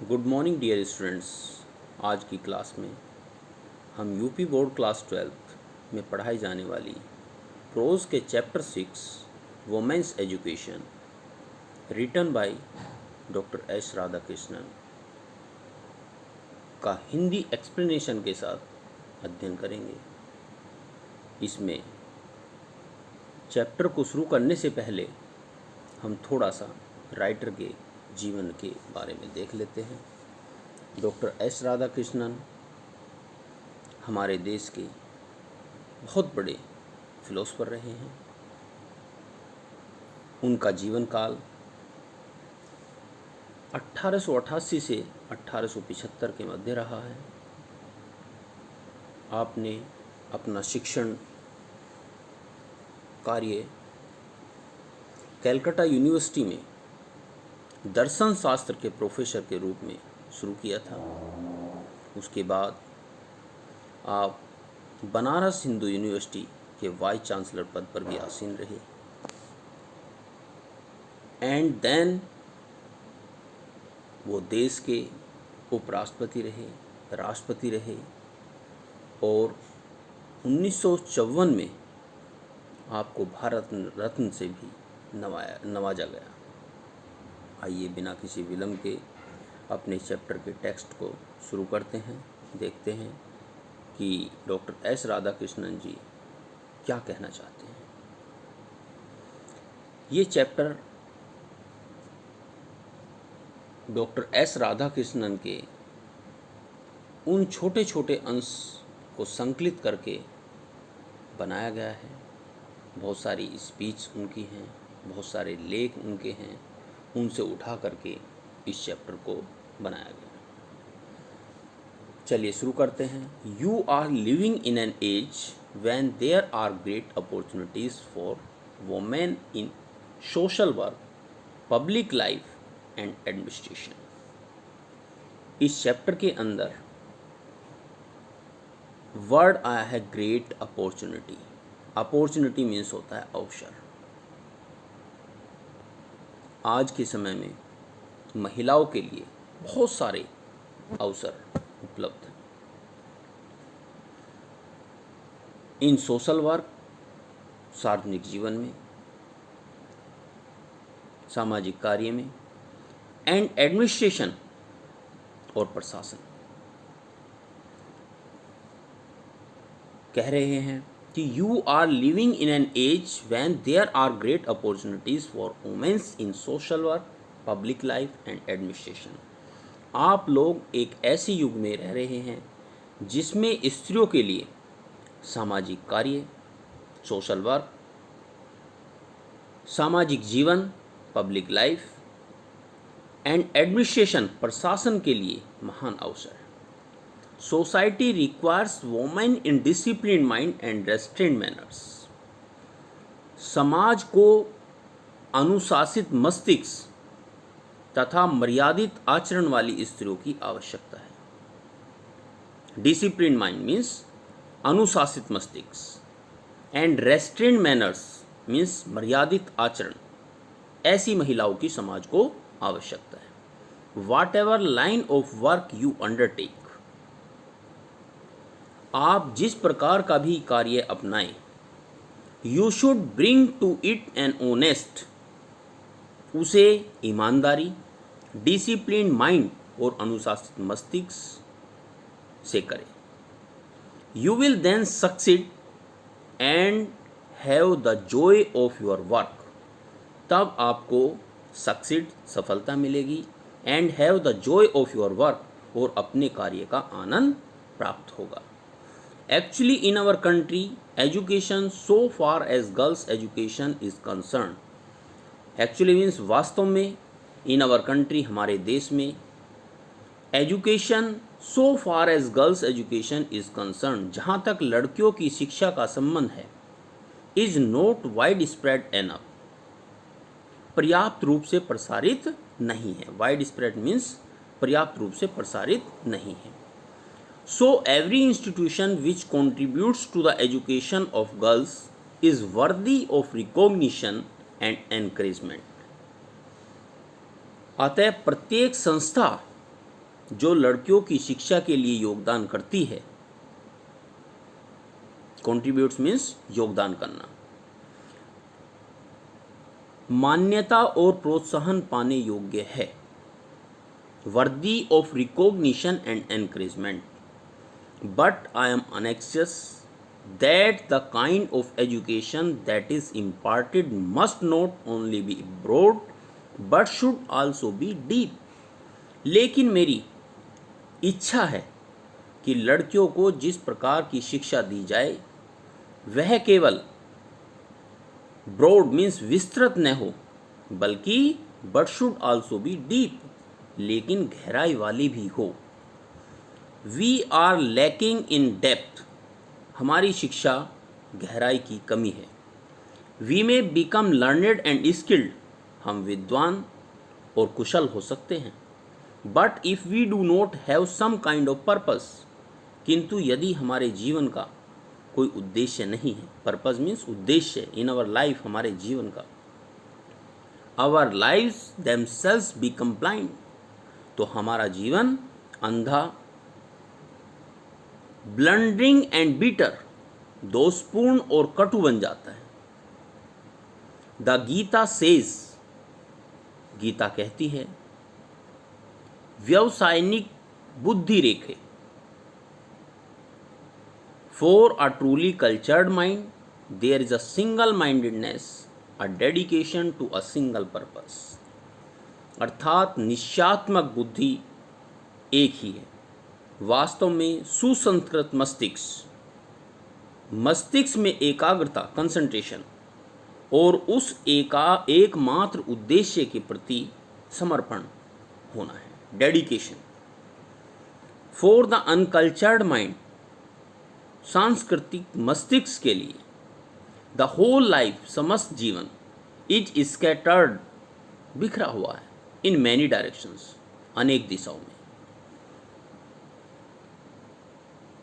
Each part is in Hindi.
Good morning dear students. आज की क्लास में हम यूपी बोर्ड क्लास 12th में पढ़ाई जाने वाली प्रोज के chapter 6 women's education written by doctor S Radhakrishnan का हिंदी एक्सप्लेनेशन के साथ अध्ययन करेंगे। इसमें चैप्टर को शुरू करने से पहले हम थोड़ा सा राइटर के जीवन के बारे में देख लेते हैं। डॉक्टर एस राधाकृष्णन हमारे देश के बहुत बड़े फिलोसोफर रहे हैं। उनका जीवन काल 1888 से 1875 के मध्य रहा है। आपने अपना शिक्षण कार्य कलकत्ता यूनिवर्सिटी में दर्शन शास्त्र के प्रोफेसर के रूप में शुरू किया था। उसके बाद आप बनारस हिंदू यूनिवर्सिटी के वाइस चांसलर पद पर भी आसीन रहे एंड देन वो देश के उपराष्ट्रपति रहे, राष्ट्रपति रहे और 1954 में आपको भारत रत्न से भी नवाजा गया। आइए बिना किसी विलंब के अपने चैप्टर के टेक्स्ट को शुरू करते हैं। देखते हैं कि डॉक्टर एस राधाकृष्णन जी क्या कहना चाहते हैं। ये चैप्टर डॉक्टर एस राधाकृष्णन के उन छोटे छोटे अंश को संकलित करके बनाया गया है। बहुत सारी स्पीच उनकी हैं, बहुत सारे लेख उनके हैं, उनसे उठा करके इस चैप्टर को बनाया गया। चलिए शुरू करते हैं। You are living in an age when there are great opportunities for women in social work, public life and administration. इस चैप्टर के अंदर वर्ड आया है ग्रेट अपॉर्चुनिटी। अपॉर्चुनिटी मीन्स होता है अवसर। आज के समय में महिलाओं के लिए बहुत सारे अवसर उपलब्ध हैं। इन सोशल वर्क, सार्वजनिक जीवन में, सामाजिक कार्य में एंड एडमिनिस्ट्रेशन और प्रशासन। कह रहे हैं कि you are living in an age when there are great opportunities for women's in social work, public life and administration. आप लोग एक ऐसे युग में रह रहे हैं जिसमें स्त्रियों के लिए सामाजिक कार्य, सोशल वर्क, सामाजिक जीवन, पब्लिक लाइफ एंड एडमिनिस्ट्रेशन, प्रशासन के लिए महान अवसर है। Society requires women in discipline mind and restaurant manners. समाज को अनुशासित मस्तिष्क तथा मर्यादित आचरण वाली स्त्रियों की आवश्यकता है। डिसिप्लिन माइंड मीन्स अनुशासित मस्तिष्क एंड रेस्ट्रेंट मैनर्स मीन्स मर्यादित आचरण। ऐसी महिलाओं की समाज को आवश्यकता है। Whatever line of work you undertake, आप जिस प्रकार का भी कार्य अपनाएं, you should bring to it an honest, उसे ईमानदारी, डिसिप्लिन माइंड और अनुशासित मस्तिष्क से करें। You will then succeed and have the joy of your work, तब आपको सक्सीड सफलता मिलेगी and have the joy of your work, और अपने कार्य का आनंद प्राप्त होगा। Actually in our country education so far as girls education is concern. Actually means वास्तव में, इन आवर कंट्री हमारे देश में, education so far as girls education is concern, जहाँ तक लड़कियों की शिक्षा का संबंध है, is not wide spread enough, पर्याप्त रूप से प्रसारित नहीं है। वाइड स्प्रेड मीन्स पर्याप्त रूप से प्रसारित नहीं है। So every institution which contributes to the education of girls is worthy of recognition and encouragement. अतः प्रत्येक संस्था जो लड़कियों की शिक्षा के लिए योगदान करती है, कंट्रीब्यूट्स मीन्स योगदान करना, मान्यता और प्रोत्साहन पाने योग्य है, worthy of recognition and encouragement, but I am anxious that the kind of education that is imparted must not only be broad but should also be deep. लेकिन मेरी इच्छा है कि लड़कियों को जिस प्रकार की शिक्षा दी जाए वह केवल ब्रॉड मीन्स विस्तृत न हो, बल्कि but should also be deep, लेकिन गहराई वाली भी हो। We are lacking in depth, हमारी शिक्षा गहराई की कमी है। We may become learned and skilled, हम विद्वान और कुशल हो सकते हैं। But if we do not have some kind of purpose, किंतु यदि हमारे जीवन का कोई उद्देश्य नहीं है, पर्पस मीन्स उद्देश्य इन आवर लाइफ, हमारे जीवन का, our lives themselves become blind, तो हमारा जीवन अंधा, ब्लंडरिंग एंड बीटर, दोषपूर्ण और कटु बन जाता है। द गीता सेज, गीता कहती है, व्यवसायिक बुद्धि रेखे, for a truly cultured mind there is a single mindedness, a dedication to a single purpose. अर्थात निश्चयात्मक बुद्धि एक ही है। वास्तव में सुसंस्कृत मस्तिष्क में एकाग्रता, कंसंट्रेशन, और उस एकमात्र उद्देश्य के प्रति समर्पण होना है, dedication. For the uncultured mind, सांस्कृतिक मस्तिष्क के लिए, द होल लाइफ, समस्त जीवन, इज स्कैटर्ड, बिखरा हुआ है, इन मैनी डायरेक्शंस, अनेक दिशाओं में।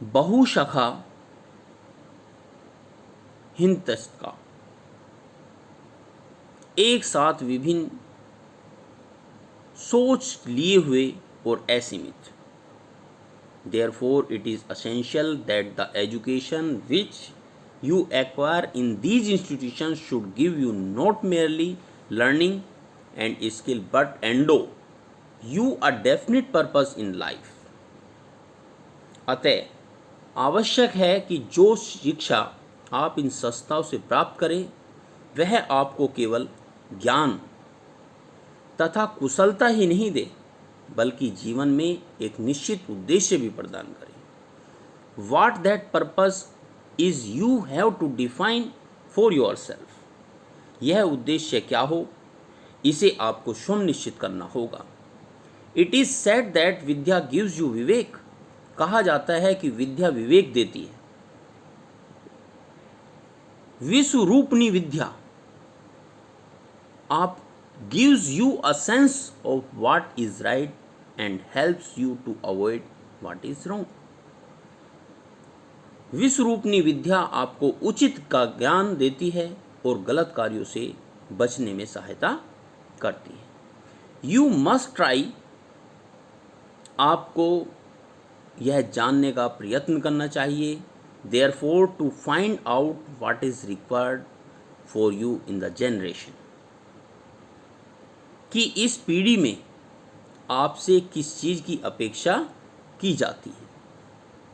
बहुशाखा हिंतस्त का, एक साथ विभिन्न सोच लिए हुए और असीमित। Therefore, it is essential that the education which you acquire in these institutions should give you not merely learning and skill but endow you a definite purpose in life. अतः आवश्यक है कि जो शिक्षा आप इन संस्थाओं से प्राप्त करें वह आपको केवल ज्ञान तथा कुशलता ही नहीं दे, बल्कि जीवन में एक निश्चित उद्देश्य भी प्रदान करे। What that purpose is you have to define for yourself. यह उद्देश्य क्या हो, इसे आपको स्वयं निश्चित करना होगा। It is said that Vidya gives you विवेक, कहा जाता है कि विद्या विवेक देती है। विश्वरूपनी विद्या आप gives you a sense of what is right and helps you to avoid what is wrong. विश्वरूपनी विद्या आपको उचित का ज्ञान देती है और गलत कार्यों से बचने में सहायता करती है। You must try, आपको यह जानने का प्रयत्न करना चाहिए, therefore to find out what is required for you in the generation, कि इस पीढ़ी में आपसे किस चीज़ की अपेक्षा की जाती है।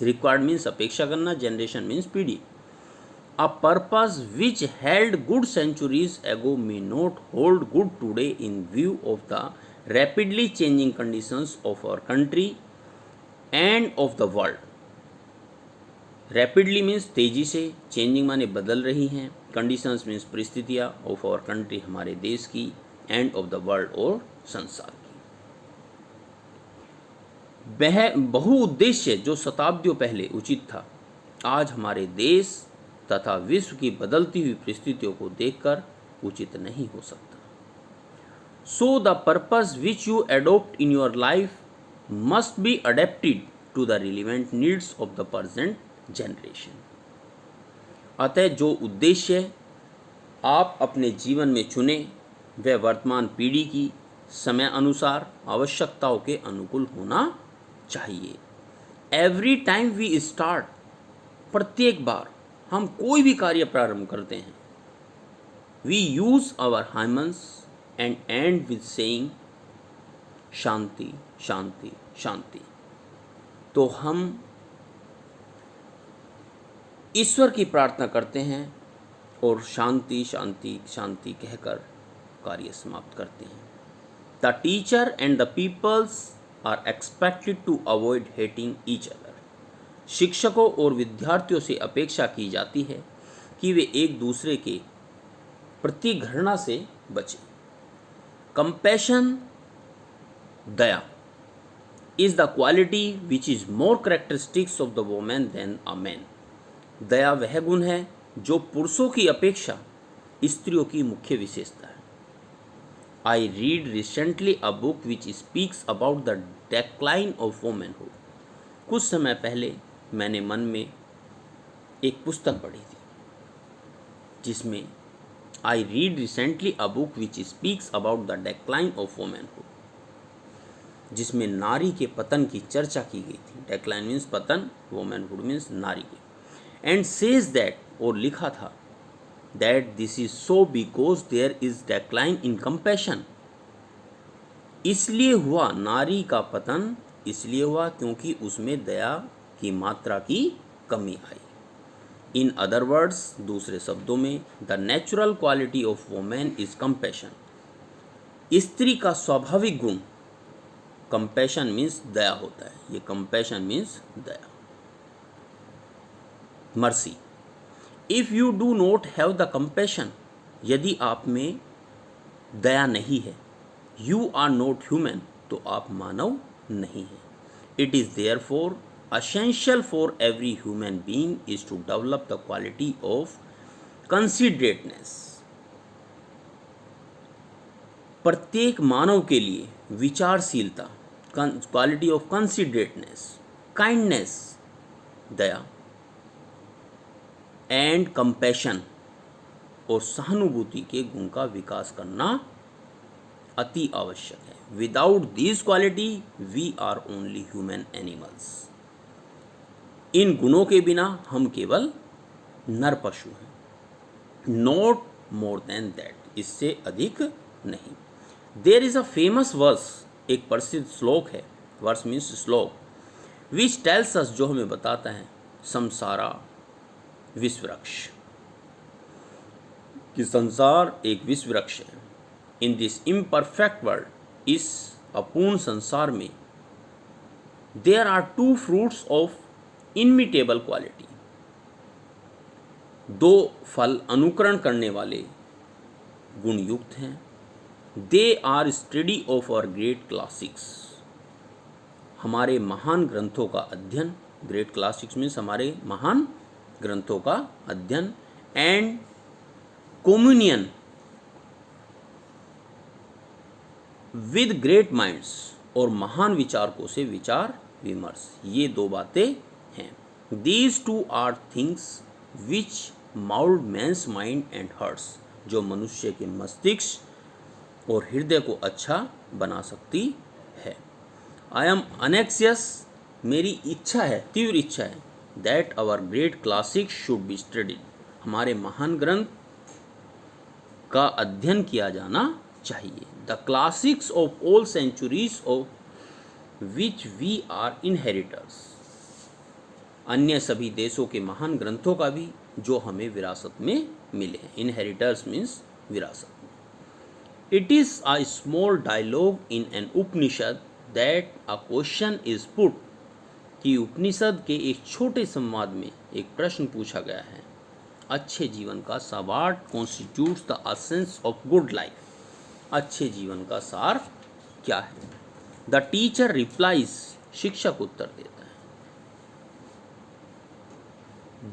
रिक्वायर्ड मीन्स अपेक्षा करना, जनरेशन मीन्स पीढ़ी। A purpose which held good centuries ago may not hold good today in view of the rapidly changing conditions of our country and of the world. Rapidly means तेजी से, चेंजिंग माने बदल रही हैं, कंडीशंस मीन्स परिस्थितियाँ, ऑफ आवर कंट्री हमारे देश की, एंड ऑफ द वर्ल्ड और संसार की। वह बहुउद्देश्य जो शताब्दियों पहले उचित था, आज हमारे देश तथा विश्व की बदलती हुई परिस्थितियों को देखकर उचित नहीं हो सकता। So the purpose which you adopt in your life must be adapted to the relevant needs of the present generation. अतः जो उद्देश्य आप अपने जीवन में चुने वह वर्तमान पीढ़ी की समय अनुसार आवश्यकताओं के अनुकूल होना चाहिए। एवरी टाइम वी स्टार्ट, प्रत्येक बार हम कोई भी कार्य प्रारंभ करते हैं, we use our hymns and end with saying shanti shanti shanti. तो हम ईश्वर की प्रार्थना करते हैं और शांति शांति शांति कहकर कार्य समाप्त करते हैं। The teacher and the peoples are expected to avoid hating each other. शिक्षकों और विद्यार्थियों से अपेक्षा की जाती है कि वे एक दूसरे के प्रति घृणा से बचें। Compassion, Daya, is the quality which is more characteristics of the woman than a man। दया वह गुण है जो पुरुषों की अपेक्षा स्त्रियों की मुख्य विशेषता है। I read recently a book which speaks about the decline of womanhood। कुछ समय पहले मैंने मन में एक पुस्तक पढ़ी थी जिसमें I read recently a book which speaks about the decline of womanhood, जिसमें नारी के पतन की चर्चा की गई थी। डेक्लाइन मीन्स पतन, वोमेनहुड मीन्स नारी के। एंड सेज दैट, और लिखा था that this is so because there is decline in compassion. इसलिए हुआ नारी का पतन, इसलिए हुआ क्योंकि उसमें दया की मात्रा की कमी आई। इन अदर वर्ड्स, दूसरे शब्दों में, the natural quality of women is compassion. स्त्री का स्वाभाविक गुण कंपैशन मीन्स दया होता है। ये compassion means Daya, mercy. If you do not have the compassion, यदि आप में दया नहीं है, यू आर नॉट ह्यूमन, तो आप मानव नहीं है। It is therefore essential for every human being is to develop the quality of considerateness। प्रत्येक मानव के लिए विचारशीलता, क्वालिटी ऑफ कंसिडरेटनेस, काइंडनेस, दया, एंड कंपैशन, और सहानुभूति के गुण का विकास करना अति आवश्यक है। Without this quality we are only human animals. इन गुणों के बिना हम केवल नर पशु हैं, नॉट मोर देन दैट, इससे अधिक नहीं। There is a famous verse, एक प्रसिद्ध श्लोक है, वर्स मीन्स श्लोक, विच टेल्स अस, जो हमें बताता है, संसारा विश्व वृक्ष, कि संसार एक विश्व वृक्ष है। इन दिस इम्परफेक्ट वर्ल्ड, इस अपूर्ण संसार में, there are two fruits of inimitable quality, दो फल अनुकरण करने वाले गुण युक्त हैं। They are study of our great classics, हमारे महान ग्रंथों का अध्ययन, ग्रेट क्लासिक्स मीन्स हमारे महान ग्रंथों का अध्ययन, and communion with great minds, और महान विचारकों से विचार विमर्श, ये दो बातें हैं। These two are things which mould man's mind and hearts, जो मनुष्य के मस्तिष्क और हृदय को अच्छा बना सकती है। आई एम अनेक्सियस, मेरी इच्छा है, तीव्र इच्छा है, that our great classics should be studied, हमारे महान ग्रंथ का अध्ययन किया जाना चाहिए। The classics of all centuries of which we are inheritors, अन्य सभी देशों के महान ग्रंथों का भी जो हमें विरासत में मिले हैं। इनहेरिटर्स मीन्स विरासत। It is a small dialogue in an Upanishad that a question is put, कि उपनिषद के एक छोटे संवाद में एक प्रश्न पूछा गया है, अच्छे जीवन का सार, what constitutes the essence of good life, अच्छे जीवन का सार क्या है। द टीचर रिप्लाइज, शिक्षक उत्तर देता है,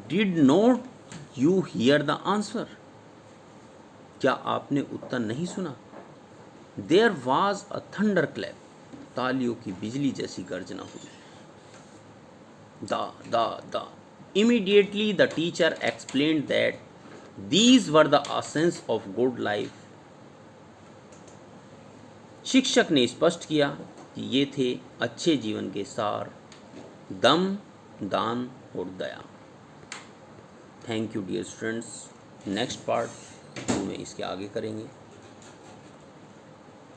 did not you hear the answer, क्या आपने उत्तर नहीं सुना। There was a thunder clap, तालियों की बिजली जैसी गर्जना हुई। The immediately the teacher explained that these were the essence of good life, शिक्षक ने स्पष्ट किया कि ये थे अच्छे जीवन के सार, दम, दान और दया। Thank you dear students. Next part में इसके आगे करेंगे।